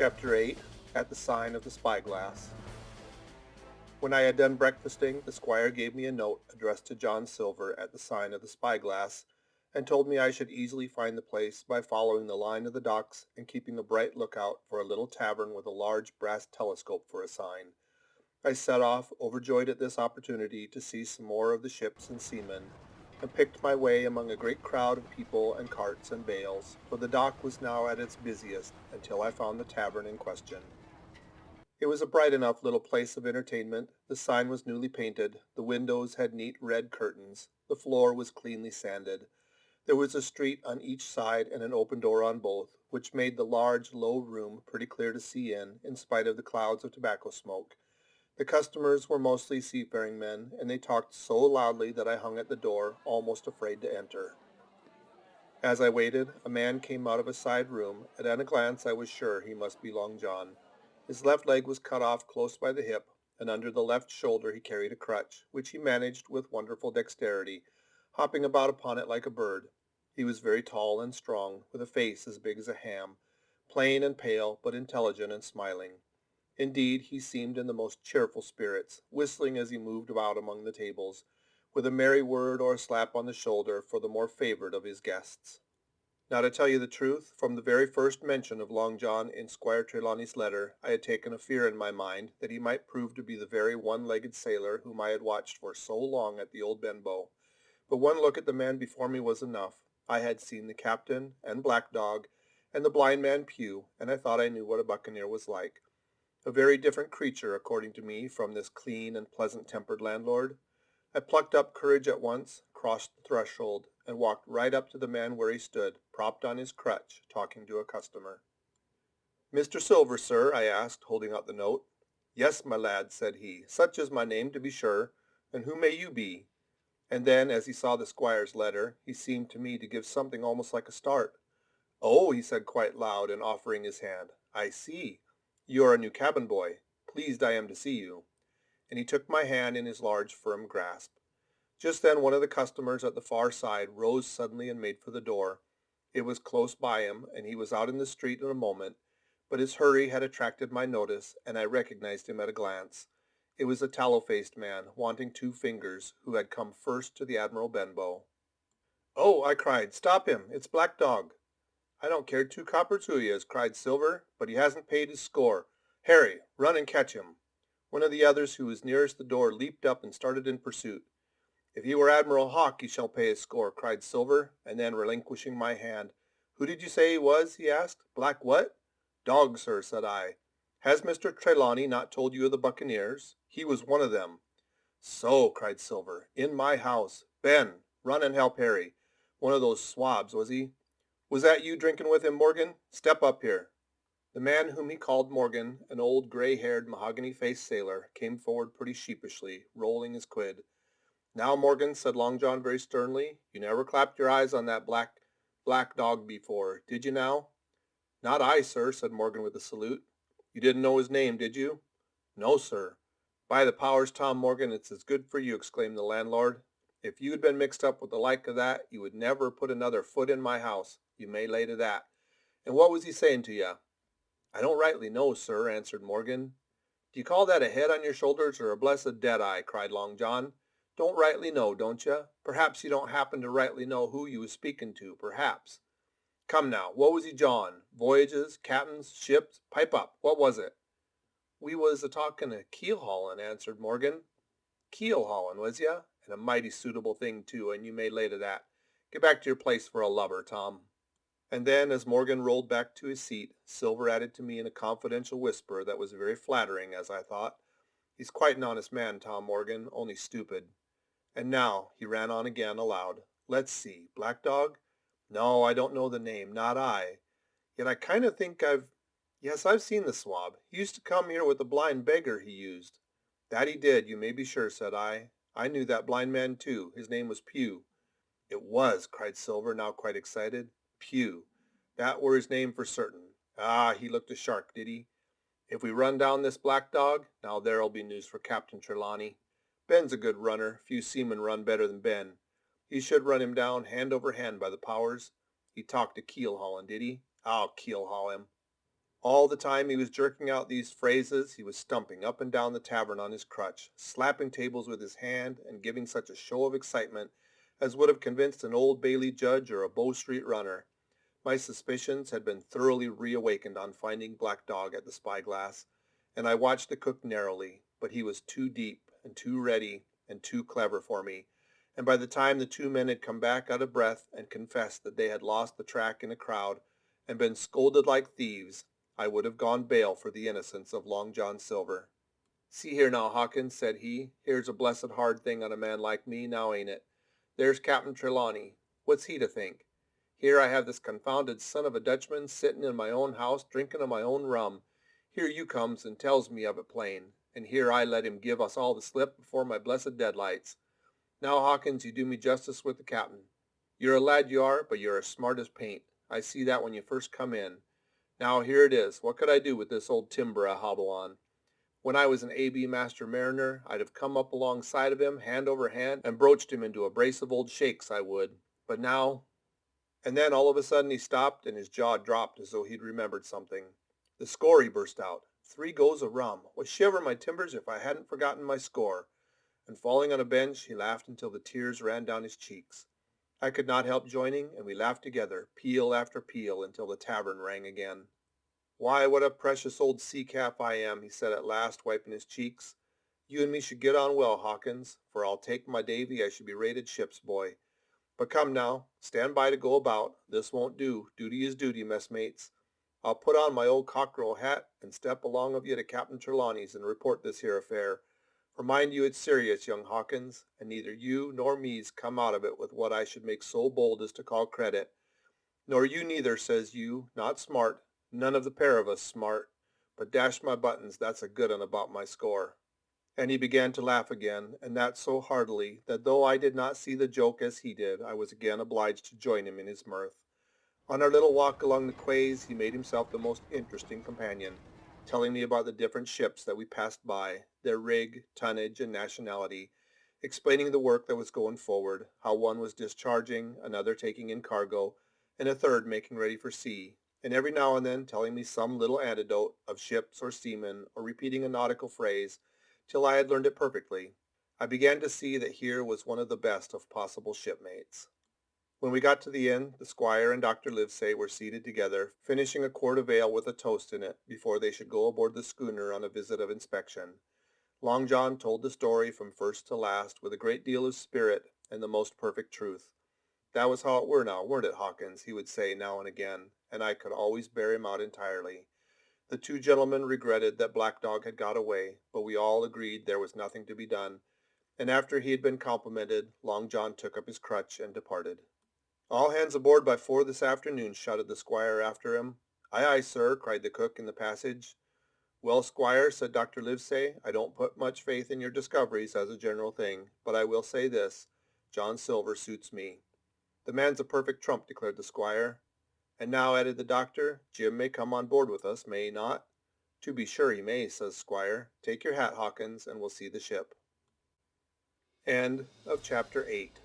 Chapter 8 At the Sign of the Spyglass. When I had done breakfasting, the squire gave me a note addressed to John Silver at the sign of the Spyglass, and told me I should easily find the place by following the line of the docks and keeping a bright lookout for a little tavern with a large brass telescope for a sign. I set off, overjoyed at this opportunity to see some more of the ships and seamen, and picked my way among a great crowd of people and carts and bales, for the dock was now at its busiest, until I found the tavern in question. It was a bright enough little place of entertainment. The sign was newly painted, the windows had neat red curtains, the floor was cleanly sanded. There was a street on each side and an open door on both, which made the large, low room pretty clear to see in spite of the clouds of tobacco smoke. The customers were mostly seafaring men, and they talked so loudly that I hung at the door, almost afraid to enter. As I waited, a man came out of a side room, and at a glance I was sure he must be Long John. His left leg was cut off close by the hip, and under the left shoulder he carried a crutch, which he managed with wonderful dexterity, hopping about upon it like a bird. He was very tall and strong, with a face as big as a ham, plain and pale, but intelligent and smiling. Indeed, he seemed in the most cheerful spirits, whistling as he moved about among the tables, with a merry word or a slap on the shoulder for the more favored of his guests. Now, to tell you the truth, from the very first mention of Long John in Squire Trelawney's letter, I had taken a fear in my mind that he might prove to be the very one-legged sailor whom I had watched for so long at the old Benbow. But one look at the man before me was enough. I had seen the captain, and Black Dog, and the blind man Pew, and I thought I knew what a buccaneer was like. A very different creature, according to me, from this clean and pleasant-tempered landlord. I plucked up courage at once, crossed the threshold, and walked right up to the man where he stood, propped on his crutch, talking to a customer. "Mr. Silver, sir?" I asked, holding out the note. "Yes, my lad," said he, "such is my name, to be sure. And who may you be?" And then, as he saw the squire's letter, he seemed to me to give something almost like a start. "Oh," he said quite loud, and offering his hand, "I see. You are a new cabin boy. Pleased I am to see you." And he took my hand in his large, firm grasp. Just then one of the customers at the far side rose suddenly and made for the door. It was close by him, and he was out in the street in a moment, but his hurry had attracted my notice, and I recognized him at a glance. It was a tallow-faced man, wanting 2 fingers, who had come first to the Admiral Benbow. "Oh," I cried, "stop him! It's Black Dog." "I don't care 2 coppers who he is," cried Silver, "but he hasn't paid his score. Harry, run and catch him." One of the others who was nearest the door leaped up and started in pursuit. "If he were Admiral Hawke, he shall pay his score," cried Silver, and then, relinquishing my hand, "Who did you say he was?" he asked. "Black what?" "Dog, sir," said I. "Has Mr. Trelawney not told you of the buccaneers? He was one of them." "So," cried Silver, "in my house. Ben, run and help Harry. One of those swabs, was he? Was that you drinking with him, Morgan? Step up here." The man whom he called Morgan, an old gray-haired, mahogany-faced sailor, came forward pretty sheepishly, rolling his quid. "Now, Morgan," said Long John very sternly, "you never clapped your eyes on that black dog before, did you now?" "Not I, sir," said Morgan with a salute. "You didn't know his name, did you?" "No, sir." "By the powers, Tom Morgan, it's as good for you," exclaimed the landlord. "If you had been mixed up with the like of that, you would never put another foot in my house, you may lay to that. And what was he saying to you?" "I don't rightly know, sir," answered Morgan. "Do you call that a head on your shoulders or a blessed dead-eye?" cried Long John. "Don't rightly know, don't you? Perhaps you don't happen to rightly know who you was speaking to, perhaps. Come now, what was he jawing? Voyages, captains, ships? Pipe up, what was it?" "We was a-talking of keel-hauling," answered Morgan. "Keel-hauling, was ya? And a mighty suitable thing, too, and you may lay to that. Get back to your place for a lubber, Tom." And then, as Morgan rolled back to his seat, Silver added to me in a confidential whisper that was very flattering, as I thought, "He's quite an honest man, Tom Morgan, only stupid. And now," he ran on again aloud, "let's see, Black Dog? No, I don't know the name, not I. Yet I kind of think yes, I've seen the swab. He used to come here with a blind beggar he used." "That he did, you may be sure," said I. "I knew that blind man, too. His name was Pew." "It was," cried Silver, now quite excited. "Pew. That were his name for certain. Ah, he looked a shark, did he? If we run down this Black Dog, now there'll be news for Captain Trelawney. Ben's a good runner. Few seamen run better than Ben. He should run him down hand over hand by the powers. He talked to keel hauling, did he? I'll keel haul him." All the time he was jerking out these phrases, he was stumping up and down the tavern on his crutch, slapping tables with his hand, and giving such a show of excitement as would have convinced an Old Bailey judge or a Bow Street runner. My suspicions had been thoroughly reawakened on finding Black Dog at the Spyglass, and I watched the cook narrowly, but he was too deep and too ready and too clever for me, and by the time the two men had come back out of breath and confessed that they had lost the track in a crowd and been scolded like thieves, I would have gone bail for the innocence of Long John Silver. "See here now, Hawkins," said he, "here's a blessed hard thing on a man like me, now ain't it? There's Captain Trelawney. What's he to think? Here I have this confounded son of a Dutchman sitting in my own house drinking of my own rum. Here you comes and tells me of it plain, and here I let him give us all the slip before my blessed deadlights. Now, Hawkins, you do me justice with the captain. You're a lad you are, but you're as smart as paint. I see that when you first come in. Now here it is. What could I do with this old timber I hobble on? When I was an A.B. Master Mariner, I'd have come up alongside of him, hand over hand, and broached him into a brace of old shakes, I would. But now—" And then all of a sudden he stopped and his jaw dropped as though he'd remembered something. "The score," he burst out. "3 goes of rum. Well, shiver my timbers if I hadn't forgotten my score." And falling on a bench, he laughed until the tears ran down his cheeks. I could not help joining, and we laughed together, peal after peal, until the tavern rang again. "Why, what a precious old sea-calf I am," he said at last, wiping his cheeks. "You and me should get on well, Hawkins, for I'll take my Davy I should be rated ship's boy. But come now, stand by to go about. This won't do. Duty is duty, messmates. I'll put on my old cockerel hat and step along of you to Captain Trelawney's and report this here affair. For mind you, it's serious, young Hawkins, and neither you nor me's come out of it with what I should make so bold as to call credit. Nor you neither, says you, not smart, none of the pair of us smart, but dash my buttons, that's a good un about my score." And he began to laugh again, and that so heartily that though I did not see the joke as he did, I was again obliged to join him in his mirth. On our little walk along the quays he made himself the most interesting companion, telling me about the different ships that we passed by, their rig, tonnage, and nationality, explaining the work that was going forward, how one was discharging, another taking in cargo, and a third making ready for sea, and every now and then telling me some little anecdote of ships or seamen, or repeating a nautical phrase, till I had learned it perfectly. I began to see that here was one of the best of possible shipmates. When we got to the inn, the squire and Dr. Livesey were seated together, finishing a quart of ale with a toast in it, before they should go aboard the schooner on a visit of inspection. Long John told the story from first to last with a great deal of spirit and the most perfect truth. "That was how it were now, weren't it, Hawkins?" he would say now and again, and I could always bear him out entirely. The two gentlemen regretted that Black Dog had got away, but we all agreed there was nothing to be done, and after he had been complimented, Long John took up his crutch and departed. "All hands aboard by 4 this afternoon," shouted the squire after him. "Aye, aye, sir," cried the cook in the passage. "Well, squire," said Dr. Livesey, "I don't put much faith in your discoveries as a general thing, but I will say this, John Silver suits me." "The man's a perfect trump," declared the squire. "And now," added the doctor, "Jim may come on board with us, may he not?" "To be sure he may," says squire. "Take your hat, Hawkins, and we'll see the ship." End of chapter 8.